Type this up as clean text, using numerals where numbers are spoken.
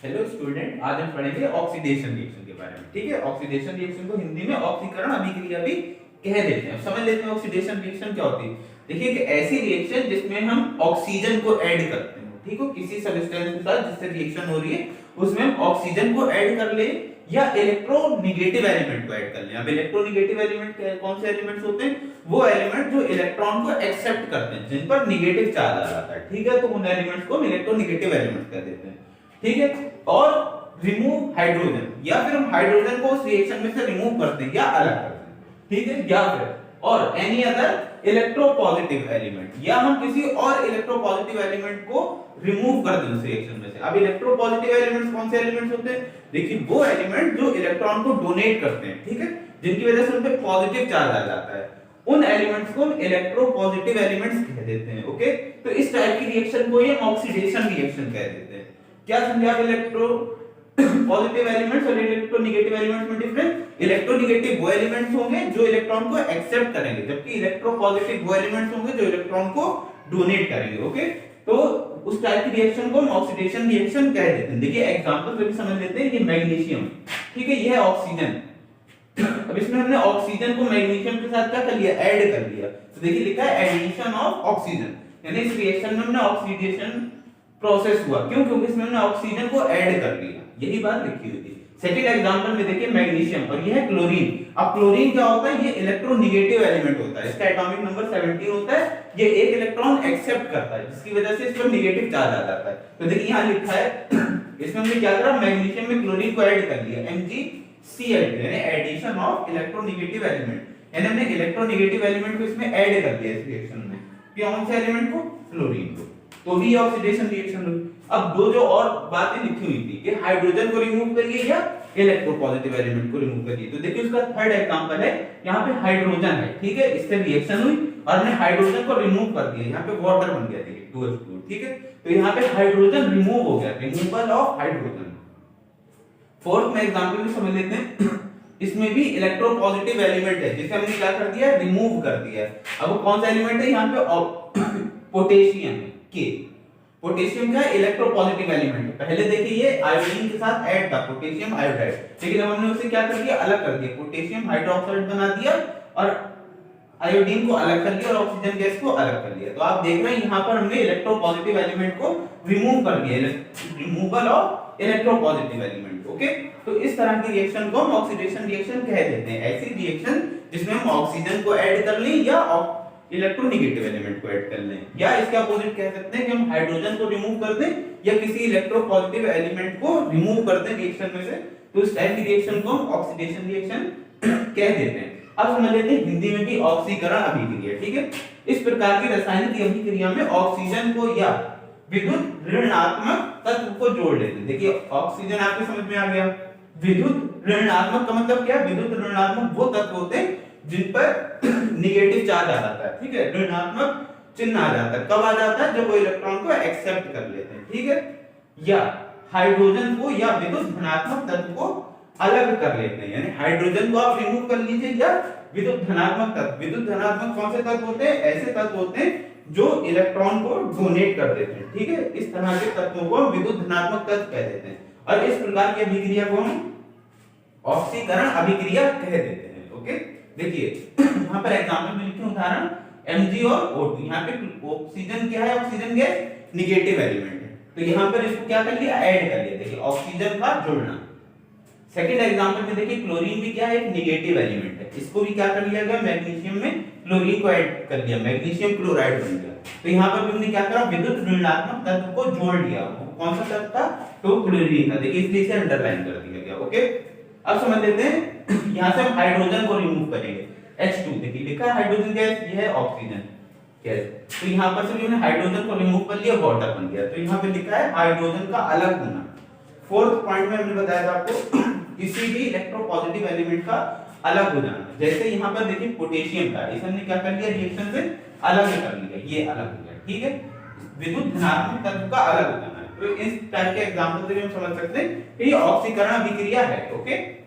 Hello student, आज हम पढ़ेंगे ऑक्सीडेशन रिएक्शन के बारे में। ठीक है, ऑक्सीडेशन रिएक्शन को हिंदी में ऑक्सीकरण अभिक्रिया भी कह देते हैं। समझ लेते हैं ऑक्सीडेशन रिएक्शन क्या होती है। देखिए, एक ऐसी रिएक्शन जिसमें हम ऑक्सीजन को ऐड करते हैं, ठीक है, किसी सब्सटेंस के साथ जिससे रिएक्शन हो रही है उसमें हम ऑक्सीजन को ऐड कर ले या इलेक्ट्रोनेगेटिव एलिमेंट को ऐड कर ले। अब इलेक्ट्रोनेगेटिव एलिमेंट कौन से एलिमेंट्स होते हैं? वो एलिमेंट जो इलेक्ट्रॉन को एक्सेप्ट करते हैं, जिन पर नेगेटिव चार्ज आ जाता है। ठीक है, तो उन एलिमेंट्स को हम इलेक्ट्रोनेगेटिव एलिमेंट कह देते हैं। ठीक है, और रिमूव हाइड्रोजन, या फिर हम हाइड्रोजन को उस रिएक्शन में से रिमूव करते हैं या अलग करते हैं। ठीक है, या फिर और एनी अदर इलेक्ट्रोपॉजिटिव एलिमेंट, या हम किसी और इलेक्ट्रोपॉजिटिव एलिमेंट को रिमूव कर दें उस रिएक्शन में से। अब इलेक्ट्रोपॉजिटिव एलिमेंट्स कौन से एलिमेंट्स होते हैं? देखिए, वो एलिमेंट जो इलेक्ट्रॉन को डोनेट करते हैं, ठीक है, जिनकी वजह से उन पे पॉजिटिव चार्ज आ जाता है, उन एलिमेंट्स को हम इलेक्ट्रोपॉजिटिव एलिमेंट्स कह देते हैं। ओके, तो इस टाइप की रिएक्शन को ही हम ऑक्सीडेशन रिएक्शन कह देते हैं। क्या समझे आप इलेक्ट्रो पॉजिटिव एलिमेंट्स और इलेक्ट्रोनेगेटिव एलिमेंट्स में डिफरेंस? इलेक्ट्रोनेगेटिव वो एलिमेंट्स होंगे जो इलेक्ट्रॉन को एक्सेप्ट करेंगे, जबकि इलेक्ट्रोपॉजिटिव वो एलिमेंट्स होंगे जो इलेक्ट्रॉन को डोनेट करेंगे। ओके, तो उस टाइप की रिएक्शन को हम ऑक्सीडेशन रिएक्शन कह देते हैं। देखिए, एग्जांपल से भी समझ लेते हैं। ये मैग्नीशियम, ठीक है, ये है ऑक्सीजन। अब इसमें हमने ऑक्सीजन को मैग्नीशियम के साथ क्या कर लिया? ऐड कर लिया। तो देखिए, लिखा है एडिशन ऑफ ऑक्सीजन, यानी इस रिएक्शन में हमने ऑक्सीडेशन प्रोसेस हुआ। क्यों? क्योंकि इसमें हमने ऑक्सीजन को ऐड कर लिया, यही बात लिखी हुई थी। सेकंड एग्जांपल में देखिए मैग्नीशियम, और ये है क्लोरीन। अब क्लोरीन क्या होता है? ये इलेक्ट्रोनेगेटिव एलिमेंट होता है, इसका एटॉमिक नंबर 17 होता है। ये एक इलेक्ट्रॉन एक्सेप्ट करता है, जिसकी वजह से इस पर नेगेटिव चार्ज आ जाता है। तो देखिए यहां लिखा है इसमें हमने क्या करा? मैग्नीशियम में क्लोरीन को ऐड कर लिया, MgCl, यानी एडिशन ऑफ इलेक्ट्रोनेगेटिव एलिमेंट, यानी हमने इलेक्ट्रोनेगेटिव एलिमेंट को इसमें ऐड कर दिया इस रिएक्शन में। कौन से एलिमेंट को? क्लोरीन को। तो भी ऑक्सीडेशन रिएक्शन हुई। अब दो जो और बातें लिखी हुई थी कि हाइड्रोजन को रिमूव करिए या इलेक्ट्रोपॉजिटिव एलिमेंट को रिमूव करिए, तो देखिए उसका थर्ड एग्जांपल है, यहाँ पे हाइड्रोजन है, ठीक है, इससे रिएक्शन हुई और हमने हाइड्रोजन को रिमूव कर दिया, यहाँ पे वाटर बन गया, देखिए 2H2, ठीक है। तो यहाँ पे हाइड्रोजन रिमूव हो गया, रिमूवल ऑफ हाइड्रोजन। फोर्थ में एग्जांपल भी समझ लेते हैं। इसमें भी इलेक्ट्रोपॉजिटिव एलिमेंट है, जिसे हमने क्या कर दिया? रिमूव कर दिया। अब कौन सा एलिमेंट है? यहाँ पे पोटेशियम है, के। पोटेशियम का इलेक्ट्रोपॉजिटिव एलिमेंट है। पहले देखिए ये आयोडीन के साथ ऐड था, पोटेशियम आयोडाइड, लेकिन अब हमने उसे क्या कर दिया? अलग कर दिया, पोटेशियम हाइड्रोक्साइड बना दिया और आयोडीन को अलग कर लिया और ऑक्सीजन गैस को अलग कर लिया। तो आप देख रहे हैं यहाँ पर हमने इलेक्ट्रोपॉजिटिव एलिमेंट को रिमूव कर दिया, removal of electropositive element. Okay, तो इस तरह की रिएक्शन को हम ऑक्सीडेशन रिएक्शन कह देते हैं। ऐसी रिएक्शन जिसमें हम ऑक्सीजन को ऐड कर लें या इलेक्ट्रोनेगेटिव एलिमेंट को ऐड कर लें, या इसके अपोजिट कह सकते हैं कि हम हाइड्रोजन को रिमूव कर दें या किसी इलेक्ट्रोपॉजिटिव एलिमेंट को रिमूव कर दें रिएक्शन में से। तो इस टाइप की रिएक्शन को हम ऑक्सीडेशन रिएक्शन कह देते हैं। अब समझ लेते हैं हिंदी में भी ऑक्सीकरण अभिक्रिया। ठीक है, इस प्रकार की रासायनिक अभिक्रिया में ऑक्सीजन को या विद्युत ऋणात्मक तत्व को जोड़ लेते हैं। देखिए, ऑक्सीजन आपके समझ में आ गया। विद्युत ऋणात्मक का मतलब क्या? विद्युत ऋणात्मक वो तत्व होते हैं जिन पर नेगेटिव चार्ज आ जाता है, ठीक है, ऋणात्मक चिन्ह आ जाता है। कब आ जाता है? जब वो इलेक्ट्रॉन को एक्सेप्ट कर लेते हैं, ठीक है, या हाइड्रोजन को या विद्युत धनात्मक तत्व को अलग कर लेते हैं, यानी हाइड्रोजन को आप रिमूव कर लीजिए या विद्युत धनात्मक तत्व। विद्युत धनात्मक कौन से तत्व होते हैं? ऐसे तत्व होते हैं जो इलेक्ट्रॉन को डोनेट कर देते हैं, ठीक है, इस तरह के तत्वों को विद्युत धनात्मक तत्व कह देते हैं। और इस प्रकार की अभिक्रिया को हम ऑक्सीकरण अभिक्रिया कह देते हैं। ओके, देखिए यहाँ पर एग्जांपल में लिखे उदाहरण Mg और O2। यहाँ पे ऑक्सीजन क्या है? ऑक्सीजन गैस नेगेटिव एलिमेंट है, तो यहाँ पर इसको क्या कर लिया? ऐड कर लिया। देखिए, ऑक्सीजन का जुड़ना। सेकंड एग्जांपल में देखिए क्लोरीन भी क्या है? एक नेगेटिव एलिमेंट है, इसको भी क्या कर लिया गया? मैग्नीशियम में क्लोरीन को ऐड कर लिया, मैग्नीशियम क्लोराइड बन गया। तो यहाँ पर भी हमने क्या करा? विद्युत ऋणात्मक तत्व को जोड़ लिया। कौन सा तत्व था? तो क्लोरीन था। देखिए, इसलिए इसे अंडरलाइन कर दिया गया। ओके, अब समझ लेते हैं यहाँ से हम हाइड्रोजन को रिमूव करेंगे, H2। देखिए लिखा है हाइड्रोजन गैस, ये है ऑक्सीजन गैस। तो यहाँ पर से भी हमने हाइड्रोजन को रिमूव कर लिया, वाटर बन गया। तो यहाँ पे लिखा है हाइड्रोजन का अलग होना। फोर्थ पॉइंट में हमने बताया था आपको किसी भी इलेक्ट्रोपॉजिटिव एलिमेंट का अलग हो जाना। जैसे यहाँ पर देखिए पोटेशियम का, इसे हमने क्या कर लिया? रिएक्शन से अलग कर लिया, ये अलग हो गया, ठीक है, विद्युत धनात्मक तत्व का अलग हो जाना है। तो इस टाइप के एग्जांपल से भी हम समझ सकते हैं कि ये ऑक्सीकरण अभिक्रिया है। ओके।